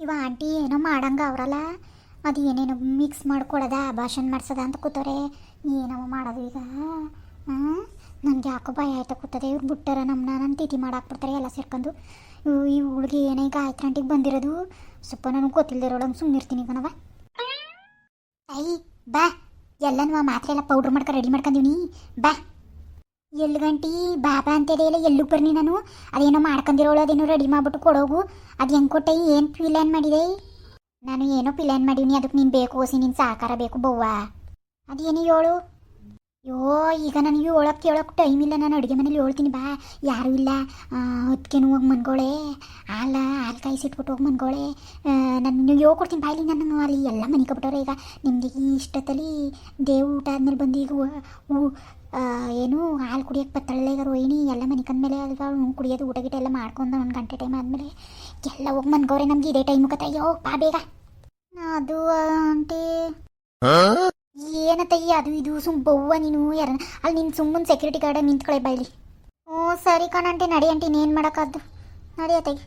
ಇವ ಆಂಟಿ ಏನೋ ಮಾಡಂಗ ಅವರಲ್ಲ, ಅದು ಏನೇನೋ ಮಿಕ್ಸ್ ಮಾಡ್ಕೊಳದ ಭಾಷಣ ಮಾಡ್ಸದ ಅಂತ ಕೂತವ್ರೆ. ಏನೋ ಮಾಡೋದು ಈಗ. ನನಗೆ ಯಾಕೋ ಭಯ ಆಯ್ತಾ ಕೂತದೆ. ಇವ್ರು ಬಿಟ್ಟಾರ ನಮ್ಮನ್ನ ನನ್ನ ತಿಥಿ ಮಾಡಾಕ್ಬಿಡ್ತಾರೆ ಎಲ್ಲ ಸೇರ್ಕೊಂಡು. ಈ ಹುಡುಗಿ ಏನೋ ಈಗ ಆಯ್ತು ಬಂದಿರೋದು. ಸ್ವಲ್ಪ ನನಗೆ ಗೊತ್ತಿಲ್ಲದಿರೋಳಂಗೆ ಸುಮ್ಮನೆ ಇರ್ತೀನಿ ಕಣವ. ಅಯ್ಯ ಬಾ, ಎಲ್ಲನೂ ಮಾತ್ರೆ ಎಲ್ಲ ಪೌಡ್ರ್ ಮಾಡ್ಕೊಂಡು ರೆಡಿ ಮಾಡ್ಕೊಂಡಿವ್ನಿ. ಬಾ ಎಲ್ಲಿ ಗಂಟಿ ಬಾಬಾ ಅಂತಿದೆ ಇಲ್ಲ, ಎಲ್ಲಿಗೆ ಬರ್ನಿ ನಾನು? ಅದೇನೋ ಮಾಡ್ಕೊಂಡಿರೋಳು, ಅದೇನೋ ರೆಡಿ ಮಾಡ್ಬಿಟ್ಟು ಕೊಡೋಗು. ಅದು ಹೆಂಗೆ ಕೊಟ್ಟೆ? ಏನು ಪ್ಲಾನ್ ಮಾಡಿದೆ? ನಾನು ಏನೋ ಪ್ಲಾನ್ ಮಾಡೀನಿ, ಅದಕ್ಕೆ ನೀನು ಬೇಕು ಓಸಿ, ನಿನ್ನ ಸಹಕಾರ ಬೇಕು ಬವ್ವ. ಅದೇನು ಹೇಳು. ಯೋ ಈಗ ನನಗೆ ಹೇಳೋಕ್ಕೆ ಟೈಮ್ ಇಲ್ಲ. ನಾನು ಅಡುಗೆ ಮನೇಲಿ ಹೇಳ್ತೀನಿ ಬಾ, ಯಾರೂ ಇಲ್ಲ. ಹೊತ್ತಿಗೆನು ಹೋಗಿ ಮನ್ಗೋಳೆ, ಹಾಲು ಕಾಯಿಸಿಟ್ಬಿಟ್ಟು ಹೋಗಿ ಮನ್ಗೋಳೆ. ನಾನು ನೀವು ಕೊಡ್ತೀನಿ ಬಾಯ್ಲಿ. ನಾನು ಅಲ್ಲಿ ಎಲ್ಲ ಮನೆ ಕಬಿಟ್ಟವ್ರೆ. ಈಗ ನಿಮಗೆ ಇಷ್ಟೊತ್ತಲ್ಲಿ ದೇವ್ ಊಟ ಆದ್ಮೇಲೆ ಬಂದು ಈಗ ಏನು ಹಾಲು ಕುಡಿಯೋಕ್ಕೆ ಬತ್ತಳ್ಳೆ. ಈಗ ರೋಹಿಣಿ ಎಲ್ಲ ಮನೆ ಕಂದ್ಮೇಲೆ ಅದಕ್ಕೆ ಕುಡಿಯೋದು ಊಟ ಗಿಟ ಎಲ್ಲ ಮಾಡ್ಕೊಂಡು 1 ಗಂಟೆ ಟೈಮ್ ಆದಮೇಲೆ ಎಲ್ಲ ಹೋಗಿ ಮನ್ಗೋರೆ. ನಮ್ಗೆ ಇದೇ ಟೈಮ್ ಕತ್ತ. ಅಯ್ಯೋ ಬಾ ಬೇಗ. ಅದು ಆಂಟಿ ಏನತ್ತಯ್ಯ ಅದು ಇದು ಬವ್ವ ನೀನು ಯಾರ ಅಲ್ಲಿ ನಿನ್ನ ಸುಮ್ಮನೆ ಸೆಕ್ಯೂರಿಟಿ ಗಾರ್ಡ್ ನಿಂತ್ಕೊಳ್ಳೆ ಬಾಯ್ಲಿ. ಹ್ಞೂ ಸರಿ ಕಣ ಆಂಟಿ, ನಡಿ ಆಂಟಿ, ಏನು ಮಾಡೋಕ್ಕಾದ್ದು, ನಡಿಯತ್ತಯ್ಯ.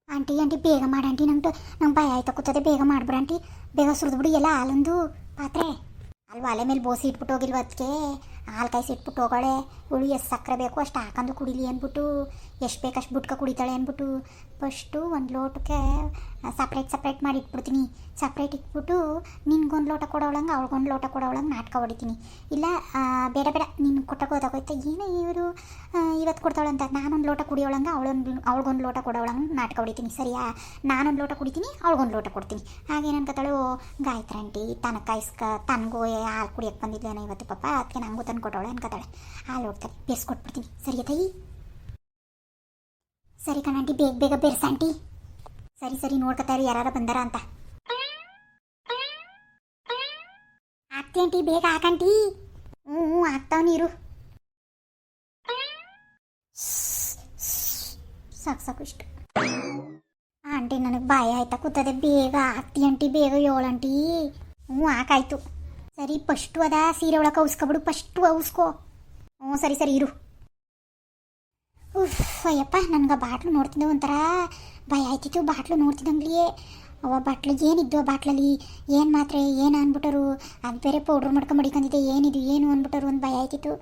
ಆಂಟಿ ಬೇಗ ಮಾಡಿ ಆಂಟಿ, ನಂಗೆ ಭಯ ಆಯ್ತಾ ಕೂತದೆ. ಬೇಗ ಮಾಡ್ಬಿಡ ಆಂಟಿ, ಬೇಗ ಸುರಿದ್ಬಿಡಿ ಎಲ್ಲ ಹಾಲೊಂದು ಪಾತ್ರೆ. ಅಲ್ವ ಒಲೆ ಮೇಲೆ ಬೋಸಿ ಇಟ್ಬಿಟ್ಟು ಹೋಗಿಲ್ವ, ಅದಕ್ಕೆ ಹಾಲು ಕಾಯಿಸಿ ಇಟ್ಬಿಟ್ಟು ಹೋಗೋಳೆ. ಇವಳು ಎಷ್ಟು ಸಕ್ಕರೆ ಬೇಕು ಅಷ್ಟು ಹಾಕೊಂಡು ಕುಡಿಲಿ ಅಂದ್ಬಿಟ್ಟು, ಎಷ್ಟು ಬೇಕಷ್ಟು ಬುಟ್ಕ ಕುಡಿತಾಳೆ ಅಂದ್ಬಿಟ್ಟು ಫಸ್ಟು ಒಂದು ಲೋಟಕ್ಕೆ ಸಪ್ರೇಟ್ ಮಾಡಿ ಇಟ್ಬಿಡ್ತೀನಿ. ಸಪ್ರೇಟ್ ಇಟ್ಬಿಟ್ಟು ನಿನ್ಗೊಂದು ಲೋಟ ಕೊಡೋಳಂಗೆ ಅವಳಿಗೊಂದು ಲೋಟ ಕೊಡೋಳಂಗೆ ನಾಟಕ ಹೊಡಿತೀನಿ. ಇಲ್ಲ ಬೇಡ ನಿನ್ನ ಕೊಟ್ಟಕ್ಕೆ ಹೋದಾಗೋಯ್ತಾ ಏನೋ ಇವರು ಇವತ್ತು ಕೊಡ್ತಾಳಂತ, ನಾನೊಂದು ಲೋಟ ಕುಡಿಯೋಳಂಗೆ ಅವಳಿಗೊಂದು ಲೋಟ ಕೊಡೋಳಂಗೆ ನಾಟಕ ಹೊಡಿತೀನಿ. ಸರಿಯಾ? ನಾನೊಂದು ಲೋಟ ಕುಡಿತೀನಿ, ಅವಳಿಗೊಂದು ಲೋಟ ಕೊಡ್ತೀನಿ. ಹಾಗೇನು ಅನ್ಕೋತಾಳು, ಗಾಯತ್ರಿ ಆಂಟಿ ತನಗೂ ಹಾಲು ಕುಡಿಯೋಕ್ಕೆ ಬಂದಿದ್ದೇನೆ ಇವತ್ತು ಪಾಪ, ಅದಕ್ಕೆ ನಂಗೂ ತಂದು ಕೊಟ್ಟವಳೆ ಅನ್ಕೋತಾಳೆ. ಹಾಲು ಹೊಡ್ತಾರೆ, ಬೇಯಿಸ್ಕೊಟ್ಬಿಡ್ತೀನಿ. ಸರಿಯಾ ತಾಯಿ? ಸರಿ ಕಣಾಂಟಿ, ಬೇಗ ಬೆರ್ಸ ಆಂಟಿ. ಸರಿ ನೋಡ್ಕೊತಾರೆ ಯಾರು ಬಂದಾರ ಅಂತ. ಆಗ್ತಿ ಆಂಟಿ, ಬೇಗ ಹಾಕಂಟಿ. ಹ್ಞೂ ಆಗ್ತಾವ ನೀರು. ಸಾಕು ಇಷ್ಟು. ಆಂಟಿ ನನಗೆ ಬಾಯ ಆಯ್ತಾ ಕೂತದೆ. ಬೇಗ ಆಗ್ತಿ ಆಂಟಿ, ಬೇಗ 7 ಆಂಟಿ. ಹ್ಞೂ ಹಾಕಾಯ್ತು. ಸರಿ ಫಸ್ಟು ಅದ ಸೀರೆ ಒಳಗೆ ಔಸ್ಕೊಬಿಡು, ಫಸ್ಟು ಔಸ್ಕೋ. ಹ್ಞೂ ಸರಿ ಇರು. ಅಯ್ಯಪ್ಪ, ನನಗೆ ಬಾಟ್ಲು ನೋಡ್ತಿದ್ದೆ ಒಂಥರ ಭಯ ಆಯ್ತಿತ್ತು. ಬಾಟ್ಲು ನೋಡ್ತಿದ್ದಂಗ್ಲಿಯೇ ಅವ ಬಾಟ್ಲು ಏನಿದ್ದು, ಆ ಬಾಟ್ಲಲ್ಲಿ ಏನು ಮಾತ್ರೆ ಏನು ಅಂದ್ಬಿಟ್ಟರು, ಅದು ಬೇರೆ ಪೌಡ್ರ್ ಮಾಡ್ಕೊಂಡು ಮಡಿಕೊಂಡಿದ್ದೆ. ಏನಿದು ಏನು ಅಂದ್ಬಿಟ್ಟರು, ಒಂದು ಭಯ ಆಯ್ತಿತ್ತು.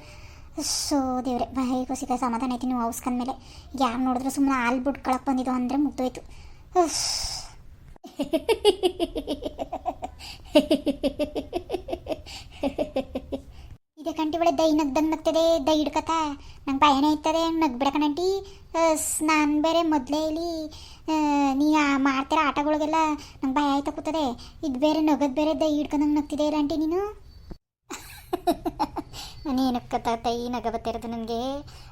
ಸೊ ದೇವ್ರೆ, ಭಯಕ್ಕೂ ಸಿಕ್ಕ ಸಮಾಧಾನ ಆಯ್ತು. ನೀವು ಔಸ್ಕೊಂಡ್ಮೇಲೆ ಯಾರು ನೋಡಿದ್ರೆ ಸುಮ್ಮನೆ ಹಾಲು ಬಿಟ್ಕೊಳಕ್ಕೆ ಬಂದಿದ್ದು ಅಂದರೆ ಮುಗ್ದೋಯ್ತು. ಇದೆ ಕಂಟಿ ಒಳ್ಳೆ ದೈ ನಗ್ದಂಗೆ ದೈ ಹಿಡ್ಕತ್ತ. ನಂಗೆ ಭಯನೇ ಇರ್ತದೆ, ನಗ್ಬಿಡಕಣಂಟಿ. ನಾನು ಬೇರೆ ಮೊದಲೇ ಇಲ್ಲಿ ನೀ ಮಾಡ್ತಿರೋ ಆಟಗಳಿಗೆಲ್ಲ ನಂಗೆ ಭಯ ಆಯ್ತಾ ಕೂತದೆ. ಇದು ಬೇರೆ ನಗದು ಬೇರೆ ದೈ ಹಿಡ್ಕೊಂಡಂಗೆ ನಗ್ತಿದೆ ಇಲ್ಲ ಆಂಟಿ ನೀನು. ನಾನೇನಕ್ಕ ತಾಯಿ ನಗ ಬತ್ತಿರೋದು ನನಗೆ.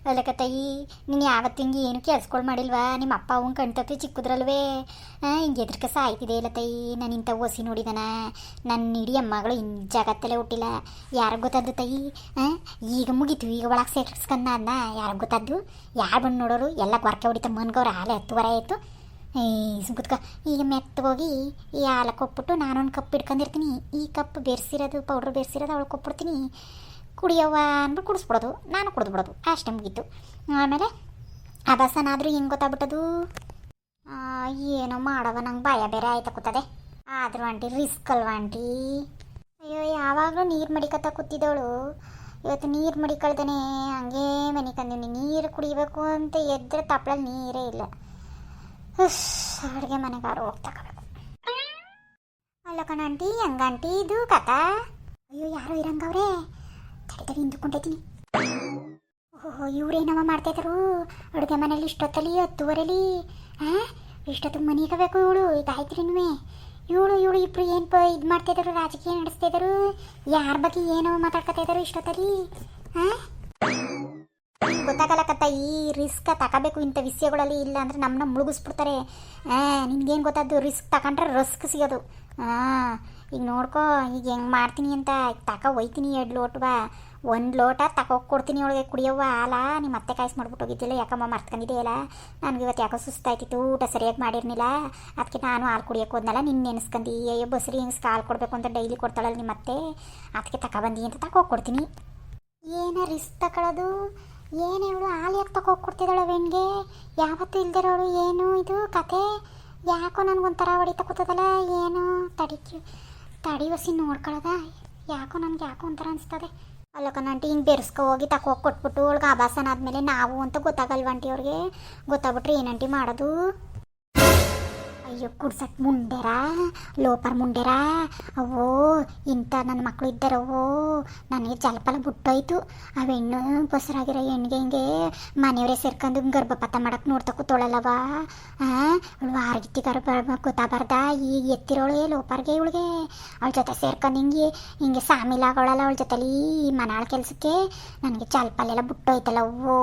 ಅಲ್ಲಕ್ಕ ತಾಯಿ, ನೀನು ಯಾವತ್ತಿಂಗೆ ಏನು ಕೆಲ್ಸಗಳು ಮಾಡಿಲ್ವಾ? ನಿಮ್ಮ ಅಪ್ಪ ಅವನು ಕಣ್ತತಿ ಚಿಕ್ಕದ್ರಲ್ವೇ ಹಿಂಗೆ ಎದ್ರಕ್ಕೆ ಸಾಯ್ತಿದೆ ಇಲ್ಲ ತಾಯಿ. ನಾನು ಇಂಥ ಒಸಿ ನೋಡಿದಾನ, ನನ್ನ ಇಡೀ ಅಮ್ಮಗಳು ಜಗತ್ತಲ್ಲೇ ಹುಟ್ಟಿಲ್ಲ. ಯಾರಿಗೆ ಗೊತ್ತಾದ್ದು ತಾಯಿ? ಈಗ ಮುಗೀತು, ಈಗ ಒಳಗೆ ಸೇರ್ಸ್ಕಂದ ಅನ್ನ ಯಾರಿಗೆ ಗೊತ್ತಾದ್ದು? ಯಾರು ಬಂದು ನೋಡೋರು? ಎಲ್ಲ ಗೊರಕೆ ಹೊಡಿತ ಮನ್ಗವ್ರು. ಹಾಲೆ 10 ಆಯಿತು. ಸುಮ್ಕುತ್ಕ. ಈಗ ಮೆತ್ತಗೋಗಿ ಈ ಹಾಲಕ್ಕೆ ಕೊಟ್ಬಿಟ್ಟು ನಾನೊಂದು ಕಪ್ ಇಟ್ಕೊಂಡಿರ್ತೀನಿ. ಈ ಕಪ್ ಬೆರೆಸಿರೋದು ಪೌಡ್ರ್ ಬೆರೆಸಿರೋದು ಅವಳು ಕೊಟ್ಬಿಡ್ತೀನಿ. ಕುಡಿಯವ್ವ ಅಂದ್ಬಿಟ್ಟು ಕುಡಿಸ್ಬಿಡೋದು, ನಾನು ಕುಡಿದ್ಬಿಡೋದು, ಅಷ್ಟೇ ಮುಗೀತು. ಆಮೇಲೆ ಅಬಸನಾದರೂ ಹೆಂಗೆ ಗೊತ್ತಾಗ್ಬಿಟ್ಟದು? ಏನೋ ಮಾಡವ, ನಂಗೆ ಭಯ ಬೇರೆ ಆಯ್ತಾ ಕೂತದೆ. ಆದರೂ ಆಂಟಿ ರಿಸ್ಕ್ ಅಲ್ವಾ ಆಂಟಿ? ಅಯ್ಯೋ, ಯಾವಾಗಲೂ ನೀರು ಮಡಿಕತ್ತ ಕೂತಿದ್ದವಳು ಇವತ್ತು ನೀರು ಮಡಿಕಳ್ದೇನೆ ಹಂಗೇ ಮನಿಕಂದೀನಿ. ನೀರು ಕುಡಿಬೇಕು ಅಂತ ಎದ್ರೆ ತಪ್ಪಳಲ್ಲಿ ನೀರೇ ಇಲ್ಲ. ಅಡುಗೆ ಮನೆಗಾರು ಹೋಗಿ ತಗೋಬೇಕು. ಅಲ್ಲ ಕಣ ಆಂಟಿ, ಹೆಂಗಂಟಿ ಇದು ಕಥಾ? ಅಯ್ಯೋ ಯಾರೋ ಇರಂಗವ್ರೆ, ತಡಿ ಹಿಂದುಕೊಂಡೈತೀನಿ. ಓಹೋ, ಇವ್ರೇನವ ಮಾಡ್ತಾಯಿದ್ರು ಅಡುಗೆ ಮನೇಲಿ ಇಷ್ಟೊತ್ತಲ್ಲಿ 10:30ಲಿ? ಇಷ್ಟೊತ್ತಿಗೆ ಮನೆಗೆ ಬೇಕು ಇವಳು. ಇದಾಯ್ತ್ರಿನ್ವೇ ಇವಳು ಇಬ್ರು ಏನು ಇದು ಮಾಡ್ತಾಯಿದ್ರು, ರಾಜಕೀಯ ನಡೆಸ್ತಾಯಿದ್ರು. ಯಾರ ಬಗ್ಗೆ ಏನೋ ಮಾತಾಡ್ಕೊತಾಯಿದ್ರು ಇಷ್ಟೊತ್ತಲ್ಲಿ? ಗೊತ್ತಾಗಲ್ಲಕತ್ತ, ಈ ರಿಸ್ಕ್ ತಗೋಬೇಕು ಇಂಥ ವಿಷಯಗಳಲ್ಲಿ. ಇಲ್ಲ ಅಂದರೆ ನಮ್ಮನ್ನ ಮುಳುಗಿಸ್ಬಿಡ್ತಾರೆ. ನಿನ್ಗೇನು ಗೊತ್ತಾದ್ದು? ರಿಸ್ಕ್ ತಗೊಂಡ್ರೆ ರಸ್ಕ್ ಸಿಗೋದು. ಈಗ ನೋಡ್ಕೊ, ಈಗ ಹೆಂಗೆ ಮಾಡ್ತೀನಿ ಅಂತ. ಹೋಯ್ತೀನಿ 2 ಲೋಟ 1 ಲೋಟ ಕೊಡ್ತೀನಿ ಅವಳಿಗೆ ಕುಡಿಯೋವ ಹಾಲ. ನಿಮ್ಮ ಅತ್ತೆ ಕಾಯಿಸಿ ಮಾಡ್ಬಿಟ್ಟು ಹೋಗಿದ್ದಿಲ್ಲ, ಯಾಕಮ್ಮ ಮರ್ತ್ಕೊಂಡಿದೆಯಲ್ಲ. ನನಗೆ ಇವತ್ತು ಯಾಕೋ ಸುಸ್ತಾಯ್ತಿತ್ತು, ಊಟ ಸರಿಯಾಗಿ ಮಾಡಿರ್ನಿಲ್ಲ. ಅದಕ್ಕೆ ನಾನು ಹಾಲು ಕುಡಿಯೋಕೆ ಹೋದ್ನಲ್ಲ, ನಿನ್ನ ನೆನೆಸ್ಕೊಂಡು ಅಯ್ಯೋ ಬಸ್ರಿ ಹಿಂಗೆ ಹಾಲು ಕೊಡಬೇಕು ಅಂತ ಡೈಲಿ ಕೊಡ್ತಾಳಲ್ಲ ನಿಮ್ಮ ಅತ್ತೆ, ಅದಕ್ಕೆ ಬಂದಿ ಅಂತ ಕೊಡ್ತೀನಿ. ಏನೋ ರಿಸ್ಕ್ ತಗೊಳ್ಳೋದು? ಏನು ಇವಳು ಹಾಲು ಯಾಕೆ ತಗೋಕೊಡ್ತಿದ್ದಾಳೆ ವೆಣ್ಗೆ? ಯಾವತ್ತೂ ಇಲ್ದಿರೋಳು ಏನು ಇದು ಕತೆ? ಯಾಕೋ ನನಗೊಂಥರ ಹೊಡಿತಾ ಕೂತದಲ್ಲ ಏನು? ತಡಿ ಹೊಸಿ ನೋಡ್ಕೊಳ್ಳೋದ? ಯಾಕೋ ನನಗೆ ಯಾಕೋ ಒಂಥರ ಅನಿಸ್ತದೆ. ಅಲ್ಲಕ್ಕನಂಟಿ ಹಿಂಗೆ ಬೆರೆಸ್ಕೊ ಹೋಗಿ ತಕೋಗಿ ಕೊಟ್ಬಿಟ್ಟು ಅವಳಿಗೆ ಆಭಾಸನ ಆದಮೇಲೆ ನಾವು ಅಂತ ಗೊತ್ತಾಗಲ್ವಂಟಿ ಅವ್ರಿಗೆ. ಗೊತ್ತಾಗ್ಬಿಟ್ರೆ ಏನಂಟಿ ಮಾಡೋದು? ಅಯ್ಯೋ ಕುಡ್ಸಕ್ಕೆ ಮುಂಡೆರ, ಲೋಪರ್ ಮುಂಡೆರ ಅವೋ ಇಂಥ ನನ್ನ ಮಕ್ಕಳು ಇದ್ದಾರವೋ. ನನಗೆ ಜಲಪಾಲ ಬಿಟ್ಟೋಯ್ತು. ಆ ಹೆಣ್ಣು ಬಸರಾಗಿರೋ ಹೆಣ್ಣಿಗೆ ಹಿಂಗೆ ಮನೆಯವರೇ ಸೇರ್ಕೊಂಡು ಗರ್ಭಪಾತ ಮಾಡಕ್ಕೆ ನೋಡ್ತಾ ಕೂತೋಳಲ್ಲವ. ಅವಳು ಆರ್ಗಿತಿ ಗೊತ್ತಾಗಬಾರ್ದ? ಈಗ ಎತ್ತಿರೋಳೆ ಲೋಪರ್ಗೆ ಇವಳಿಗೆ. ಅವಳ ಜೊತೆ ಸೇರ್ಕೊಂಡು ಹಿಂಗೆ ಸಾಮಿಲ್ ಆಗೋಳಲ್ಲ ಅವಳ ಜೊತೆಲಿ ಮನಾಳ ಕೆಲಸಕ್ಕೆ. ನನಗೆ ಜಲಪಾಲೆಲ್ಲ ಬಿಟ್ಟೋಯ್ತಲ್ಲ ಓ.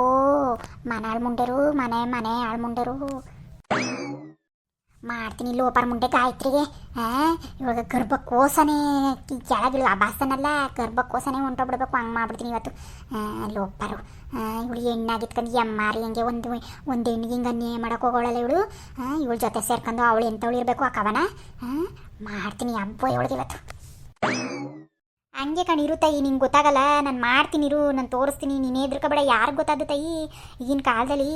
ಮನಾಳ್ ಮುಂಡೆರು, ಮನೆ ಆಳ್ ಮುಂಡೆರು ಮಾಡ್ತೀನಿ. ಲೋಪರ್ ಮುಂಡೆ ಗಾಯತ್ರಿಗೆ ಇವಾಗ ಗರ್ಭಕೋಸನೇ ಕೆಳಗಿಳು ಆಭಾಸನಲ್ಲ, ಗರ್ಭಕೋಸನೇ ಹೊಂಟೋಗ್ಬಿಡ್ಬೇಕು. ಹಂಗೆ ಮಾಡ್ಬಿಡ್ತೀನಿ ಇವತ್ತು. ಲೋಪರು ಇವಳು ಹೆಣ್ಣಾಗಿತ್ಕೊಂಡು ಎಮ್ಮಾರಿ ಹಂಗೆ ಒಂದು ಹೆಣ್ಣಿಗೆ ಹಿಂಗೆ ಅನ್ಯಾಯ ಮಾಡೋಕೆ ಹೋಗೋಳಲ್ಲ ಇವಳು. ಇವಳ ಜೊತೆ ಸೇರ್ಕೊಂಡು ಅವಳು ಎಂಥವಳು ಇರಬೇಕು ಆ ಕವನ. ಮಾಡ್ತೀನಿ ಹಬ್ಬ ಇವಳಿಗೆ ಇವತ್ತು. ಹಂಗೆ ಕಣಿರು ತಾಯಿ, ನಿಂಗೆ ಗೊತ್ತಾಗಲ್ಲ. ನಾನು ಮಾಡ್ತೀನಿರು, ನಾನು ತೋರಿಸ್ತೀನಿ. ನೀನೇ ಹೆದರ್ಕೋಬೇಡ. ಯಾರಿಗೆ ಗೊತ್ತಾದ ತಾಯಿ? ಈಗಿನ ಕಾಲದಲ್ಲಿ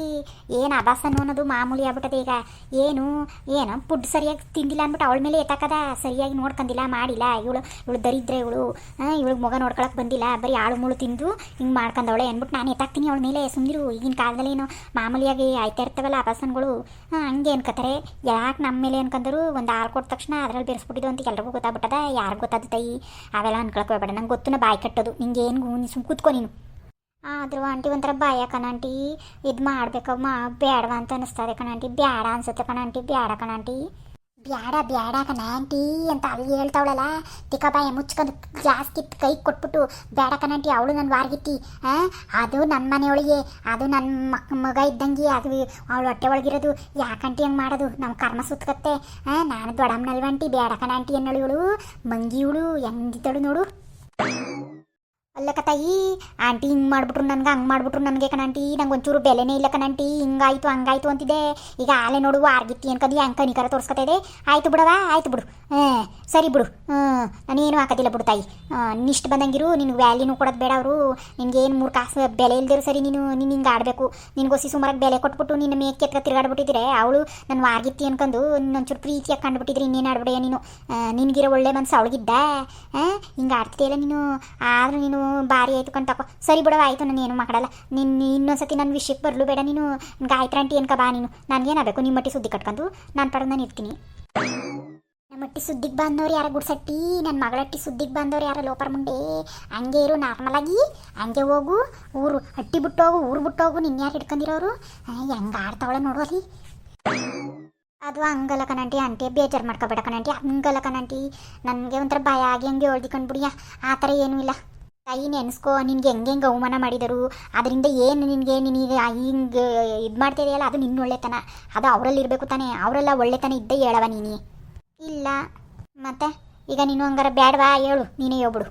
ಏನು ಆಭಾಸನು ಅನ್ನೋದು ಮಾಮೂಲಿ ಆಗ್ಬಿಟ್ಟದೆ ಈಗ. ಏನು ಫುಡ್ ಸರಿಯಾಗಿ ತಿಂದಿಲ್ಲ ಅಂದ್ಬಿಟ್ಟು ಅವಳ ಮೇಲೆ ಎತ್ತಾಕದ. ಸರಿಯಾಗಿ ನೋಡ್ಕೊಂಡಿಲ್ಲ, ಮಾಡಿಲ್ಲ. ಇವಳು ದರಿದ್ರೆ ಇವಳಿಗೆ ಮಗ ನೋಡ್ಕೊಳಕ್ಕೆ ಬಂದಿಲ್ಲ. ಬರೀ ಆಳು ಮುಳು ತಿಂದು ಹಿಂಗೆ ಮಾಡ್ಕೊಂಡವಳೆ ಅಂದ್ಬಿಟ್ಟು ನಾನು ಎತ್ತಾಕ್ತೀನಿ ಅವಳ ಮೇಲೆ. ಸುಮ್ಮನಿರು. ಈಗಿನ ಕಾಲದಲ್ಲಿ ಏನು ಮಾಮೂಲಿಯಾಗಿ ಆಯ್ತಾ ಇರ್ತವಲ್ಲ ಆಭಾಸನ್ಗಳು. ಹಂಗೆ ಅನ್ಕೋತಾರೆ. ಯಾಕೆ ನಮ್ಮ ಮೇಲೆ ಅನ್ಕೊಂಡರು? ಒಂದು ಹಾಲು ಕೊಟ್ಟ ತಕ್ಷಣ ಅದ್ರಲ್ಲಿ ಬೆರೆಸ್ಬಿಟ್ಟಿದ್ದು ಅಂತ ಎಲ್ರಿಗೂ ಗೊತ್ತಾಗ್ಬಿಟ್ಟದ. ಯಾರಿಗೆ ಗೊತ್ತಾದ ತಾಯಿ? ಅವೆಲ್ಲ ಅನ್ಕೊಳಕ್ಕೆ ಬೇಡ. ನಂಗೆ ಗೊತ್ತು ಬಾಯಿ ಕಟ್ಟೋದು. ನಿಂಗೆ ಏನು ಸುಮ್ ಕೂತ್ಕೊ ನೀನು. ಆದರೂ ಆಂಟಿ ಒಂಥರ ಭಯ ಕಣಾಂಟಿ. ಇದು ಮಾಡ್ಬೇಕಮ್ಮ ಬೇಡವಾ ಅಂತ ಅನ್ನಿಸ್ತದೆ ಕಣಾಂಟಿ. ಬೇಡ ಅನ್ಸುತ್ತೆ ಕಣಾಂಟಿ. ಬೇಡ ಕಣಾಂಟಿ. ಬೇಡ ಕಣಾಂಟಿ ಅಂತ ಅಲ್ಲಿ ಹೇಳ್ತಾವಳಲ್ಲ. ತಿಕ್ಕ ಬಾಯ ಮುಚ್ಕೊಂಡು ಗ್ಲಾಸ್ ಕಿತ್ತು ಕೈ ಕೊಟ್ಬಿಟ್ಟು ಬೇಡ ಕಣಾಂಟಿ ಅವಳು ನನ್ನ ವಾರ್ಗಿತ್ತಿ. ಅದು ನನ್ನ ಮನೆಯೊಳಗೆ, ಅದು ನನ್ನ ಮಗ ಇದ್ದಂಗೆ. ಅದು ಅವಳು ಹೊಟ್ಟೆ ಒಳಗಿರೋದು. ಯಾಕಂಟಿ ಹಂಗೆ ಮಾಡೋದು? ನಮ್ಮ ಕರ್ಮ ಸುತ್ತಕತ್ತೆ. ನಾನು ದೊಡ್ಡಮ್ಮನಲ್ವಂಟಿ. ಬೇಡ ಕಣಾಂಟಿ ಅನ್ನೋಳು ಇವಳು. ಮಂಗಿ ಇವಳು ಹೆಂಗಿದ್ದಳು ನೋಡು. ಅಲ್ಲಕ್ಕ ತಾಯಿ, ಆಂಟಿ ಹಿಂಗೆ ಮಾಡಿಬಿಟ್ರು ನನಗೆ, ಹಂಗೆ ಮಾಡಿಬಿಟ್ರು ನನಗೆ ಕಣಾಂಟಿ. ನಂಗೆ ಒಂಚೂರು ಬೆಲೆನೇ ಇಲ್ಲ ಕಣಾಂಟಿ. ಹಿಂಗಾಯ್ತು ಹಂಗಾಯ್ತು ಅಂತಿದೆ. ಈಗ ಆಲೆ ನೋಡು ಆರ್ಗಿತ್ತಿ ಅನ್ಕಂದು ಹೆಂಗೆ ಕನಿಕರ ತೋರಿಸ್ಕೊತಾ ಇದೆ. ಆಯಿತು ಬಿಡವಾ, ಆಯಿತು ಬಿಡು. ಸರಿ ಬಿಡು. ನಾನೇನು ಹಾಕೋದಿಲ್ಲ ಬಿಡು ತಾಯಿ. ನಿಷ್ಟು ಬಂದಂಗಿರು. ನಿನಗೆ ವ್ಯಾಲ್ಯೂನು ಕೊಡೋದು ಬೇಡ ಅವರು. ನಿನಗೇನು 3 ಕಾಸು ಬೆಲೆ ಇಲ್ದಿರು ಸರಿ. ನೀನು ಹಿಂಗೆ ಆಡಬೇಕು. ನಿನಗೋಸಿ ಸುಮಾರಾಗಿ ಬೆಲೆ ಕೊಟ್ಬಿಟ್ಟು ನಿನ್ನ ಮೇಕೆ ಎತ್ಕ ತಿರುಗಾಡ್ಬಿಟ್ಟಿದ್ರೆ ಅವಳು ನನ್ನ ವಾರ್ಗಿತ್ತಿ ಅನ್ಕೊಂಡು ಇನ್ನೊಂಚೂರು ಪ್ರೀತಿಯಾಗಿ ಕಂಡುಬಿಟ್ಟಿದ್ರೆ ಇನ್ನೇನು ಆಡ್ಬಿಡೆಯ ನೀನು? ನಿನಗಿರೋ ಒಳ್ಳೆ ಮನಸ್ಸು ಅವಳಿಗಿದ್ದ. ಹಿಂಗೆ ಆಡ್ತಿದೆಯಲ್ಲ ನೀನು. ಆದರೂ ನೀನು ಭಾರಿ ಆಯಿತು ಕಣ್ತಕೋ. ಸರಿ ಬಿಡವ, ಆಯಿತು. ನಾನು ಏನು ಮಾಡಲ್ಲ. ಇನ್ನೊಂದ್ಸತಿ ನನ್ನ ವಿಷಯಕ್ಕೆ ಬರಲು ಬೇಡ ನೀನು. ಗಾಯತ್ರಂಟಿ ಅನ್ಕ ಬಾ ನೀನು. ನನಗೇನಾಗಬೇಕು? ನಿಮ್ಮ ಮಟ್ಟಿ ಸುದ್ದಿ ಕಟ್ಕೊಂಡು ನಾನು ಪಡೆದು ನಾನು ಇರ್ತೀನಿ. ನಮ್ಮ ಮಟ್ಟಿ ಸುದ್ದಿಗೆ ಬಂದವ್ರು ಯಾರ ಗುಡ್ಸಟ್ಟಿ? ನನ್ನ ಮಗಳಟ್ಟಿ ಸುದ್ದಿಗೆ ಬಂದವ್ರು ಯಾರ ಲೋಪರ್ ಮುಂಡೆ? ಹಂಗೆ ಇರು ನಾರ್ಮಲಾಗಿ. ಹಂಗೆ ಹೋಗು. ಊರು ಹಟ್ಟಿ ಬಿಟ್ಟೋಗು, ಊರು ಬಿಟ್ಟೋಗು. ನಿನ್ಯಾರು ಹಿಡ್ಕೊಂಡಿರೋರು? ಹೆಂಗೆ ಆಡ್ತಾವಳ ನೋಡೋರಿ. ಅದು ಹಂಗಲ್ಲ ಕಣಂಟಿ. ಆಂಟಿ ಬೇಜಾರು ಮಾಡ್ಕೋಬೇಡ ಕಣಂಟಿ. ಹಂಗಲ್ಲ ಕಣಂಟಿ. ನನಗೆ ಒಂಥರ ಭಯ ಆಗಿ ಹಂಗೆ ಹೊಳ್ದಿಕೊಂಡ್ಬಿಡಿಯ. ಆ ಥರ ಏನೂ ಇಲ್ಲ ತಾಯಿ. ನೆನೆಸ್ಕೋ, ನಿನ್ಗೆ ಹೆಂಗೆ ಅವಮಾನ ಮಾಡಿದರು. ಅದರಿಂದ ಏನು ನಿನಗೆ ಹಿಂಗೆ ಇದು ಮಾಡ್ತಿದೆಯಲ್ಲ, ಅದು ನಿನ್ನ ಒಳ್ಳೆತನ. ಅದು ಅವರಲ್ಲಿ ಇರಬೇಕು ತಾನೆ. ಅವರೆಲ್ಲ ಒಳ್ಳೆತನ ಇದ್ದೇ ಹೇಳವ ನೀನು. ಇಲ್ಲ ಮತ್ತೆ ಈಗ ನೀನು ಹಂಗಾರ ಬೇಡವಾ? ಹೇಳು, ನೀನೇ ಹೇಳ್ಬಿಡು.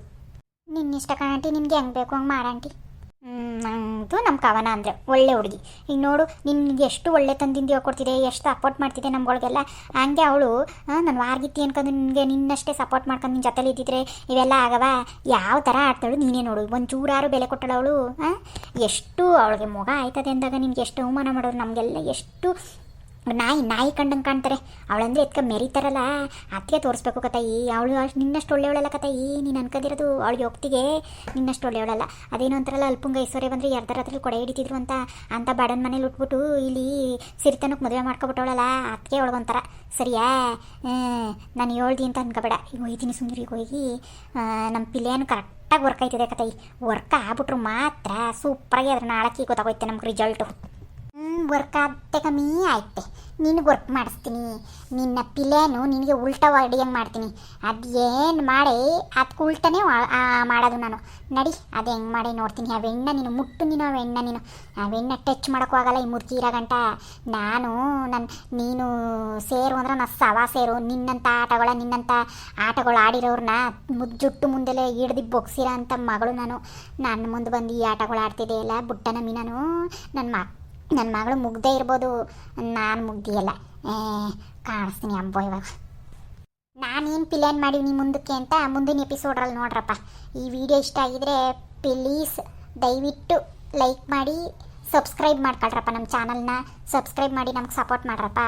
ನಿನ್ನಿಷ್ಟ ಕಣಂಟಿ. ನಿನಗೆ ಹೆಂಗೆ ಬೇಕು ಹಂಗೆ ಮಾಡಂಟಿ. ಅಂತೂ ನಮ್ಮ ಕವನ ಅಂದರೆ ಒಳ್ಳೆ ಹುಡುಗಿ. ಈಗ ನೋಡು, ನಿನ್ಗೆ ಎಷ್ಟು ಒಳ್ಳೆ ತಂದಿಂದ ಹೇಳ್ಕೊಡ್ತಿದೆ, ಎಷ್ಟು ಸಪೋರ್ಟ್ ಮಾಡ್ತಿದೆ ನಮ್ಗಳಿಗೆಲ್ಲ. ಹಂಗೆ ಅವಳು ನಾನು ವಾರ್ಗಿತ್ತಿ ಅನ್ಕೊಂಡು ನಿನ್ನಷ್ಟೇ ಸಪೋರ್ಟ್ ಮಾಡ್ಕೊಂಡು ನಿನ್ನ ಜೊತೆಲಿ ಇದ್ದಿದ್ರೆ ಇವೆಲ್ಲ ಆಗವ? ಯಾವ ಥರ ಆಡ್ತಾಳು ನೀನೇ ನೋಡು. ಒಂದು ಚೂರಾರು ಬೆಲೆ ಕೊಟ್ಟಳು ಅವಳು. ಎಷ್ಟು ಅವಳಿಗೆ ಮೊಗ ಆಯ್ತದೆ ಅಂದಾಗ ನಿನ್ಗೆ ಎಷ್ಟು ಅವಮಾನ ಮಾಡೋರು. ನಮಗೆಲ್ಲ ಎಷ್ಟು ನಾಯಿ ಕಂಡಂಗೆ ಕಾಣ್ತಾರೆ. ಅವಳಂದ್ರೆ ಎತ್ಕ ಮೆರಿತಾರಲ್ಲ, ಅದಕ್ಕೆ ತೋರಿಸ್ಬೇಕು ಕತಾಯಿ. ಅವಳು ನಿನ್ನಷ್ಟು ಒಳ್ಳೆಯವಳಲ್ಲ ಕತಾಯಿ. ನೀನು ಅನ್ಕೊಂಡಿರೋದು ಅವಳಿಗೆ ಹೋಗ್ತಿಗೆ ನಿನ್ನಷ್ಟು ಒಳ್ಳೆಯವಳಲ್ಲ. ಅದೇನೋ ಅಂತಾರಲ್ಲ, ಅಲ್ಪಂಗ ಐಶ್ವರ್ಯ ಬಂದರೆ ಅರ್ಧರಾತ್ರಿ ಕೊಡೆ ಹಿಡಿತಿದ್ರು ಅಂತ ಬಡನ ಮನೇಲಿ ಉಟ್ಬಿಟ್ಟು ಇಲ್ಲಿ ಸಿರಿತನಕ್ಕೆ ಮದುವೆ ಮಾಡ್ಕೊಬಿಟ್ಟವಳಲ್ಲ. ಅದಕ್ಕೆ ಅವಳಿಗೊಂಥರ ಸರಿಯಾ? ನಾನು ಹೇಳ್ದಿ ಅಂತ ಅನ್ಕೋಬೇಡ. ಈಗ ಹೋಯ್ತೀನಿ ಸುಂದರಿ. ಈಗ ಹೋಗಿ ನಮ್ಮ ಪಿಲ್ಲೇನು ಕರೆಕ್ಟಾಗಿ ವರ್ಕ್ ಆಯ್ತಿದೆ ಕತಾಯಿ. ವರ್ಕ್ ಆಗ್ಬಿಟ್ರು ಮಾತ್ರ ಸೂಪರಾಗಿ ಅದ್ರ ನಾಳಕ್ಕೆ ಗೊತ್ತಾಗೋಯ್ತೆ ನಮ್ಗೆ ರಿಸಲ್ಟು. ವರ್ಕ್ ಆಗ್ತೆ ಕಮ್ಮಿ ಆಯ್ತೆ. ನಿನಗೆ ವರ್ಕ್ ಮಾಡಿಸ್ತೀನಿ. ನಿನ್ನ ಪಿಲೇನು ನಿನಗೆ ಉಲ್ಟಾ ಹೊಡಿಯಂಗೆ ಮಾಡ್ತೀನಿ. ಅದೇನು ಮಾಡಿ ಅದಕ್ಕೆ ಉಲ್ಟನೇ ಮಾಡೋದು ನಾನು. ನಡಿ, ಅದು ಹೆಂಗೆ ಮಾಡಿ ನೋಡ್ತೀನಿ. ಆ ಬೆಣ್ಣ ನೀನು ಮುಟ್ಟು. ನೀನು ಆ ಬೆಣ್ಣ ಟಚ್ ಮಾಡೋಕ್ಕೂ ಆಗಲ್ಲ. ಈ ಮುರ್ತಿ ಇರೋ ಗಂಟ ನೀನು ಸೇರು ಅಂದ್ರೆ ನಾನು ಸವಾ ಸೇರು. ನಿನ್ನಂಥ ಆಟಗಳು ಆಡಿರೋರನ್ನ ಜುಟ್ಟು ಮುಂದೆಲೆ ಹಿಡ್ದು ಬೊಗ್ಸಿರೋ ಅಂಥ ಮಗಳು ನಾನು. ನನ್ನ ಮುಂದೆ ಬಂದು ಈ ಆಟಗಳು ಆಡ್ತಿದೆಯಲ್ಲ ಬುಟ್ಟನ ಮೀನನು. ನನ್ನ ಮಗಳು ಮುಗ್ದೇ ಇರ್ಬೋದು, ನಾನು ಮುಗ್ದಿಯಲ್ಲ. ಕಾಣಿಸ್ತೀನಿ ಅಂಬೋ. ಇವಾಗ ನಾನೇನು ಪ್ಲ್ಯಾನ್ ಮಾಡೀವಿ ನಿಮ್ಮ ಮುಂದಕ್ಕೆ ಅಂತ ಮುಂದಿನ ಎಪಿಸೋಡ್ರಲ್ಲಿ ನೋಡ್ರಪ್ಪ. ಈ ವಿಡಿಯೋ ಇಷ್ಟ ಆಗಿದ್ರೆ ಪ್ಲೀಸ್ ದಯವಿಟ್ಟು ಲೈಕ್ ಮಾಡಿ ಸಬ್ಸ್ಕ್ರೈಬ್ ಮಾಡ್ಕೊಳ್ರಪ್ಪ ನಮ್ಮ ಚಾನಲ್ನ. ಸಬ್ಸ್ಕ್ರೈಬ್ ಮಾಡಿ ನಮ್ಗೆ ಸಪೋರ್ಟ್ ಮಾಡ್ರಪ್ಪ.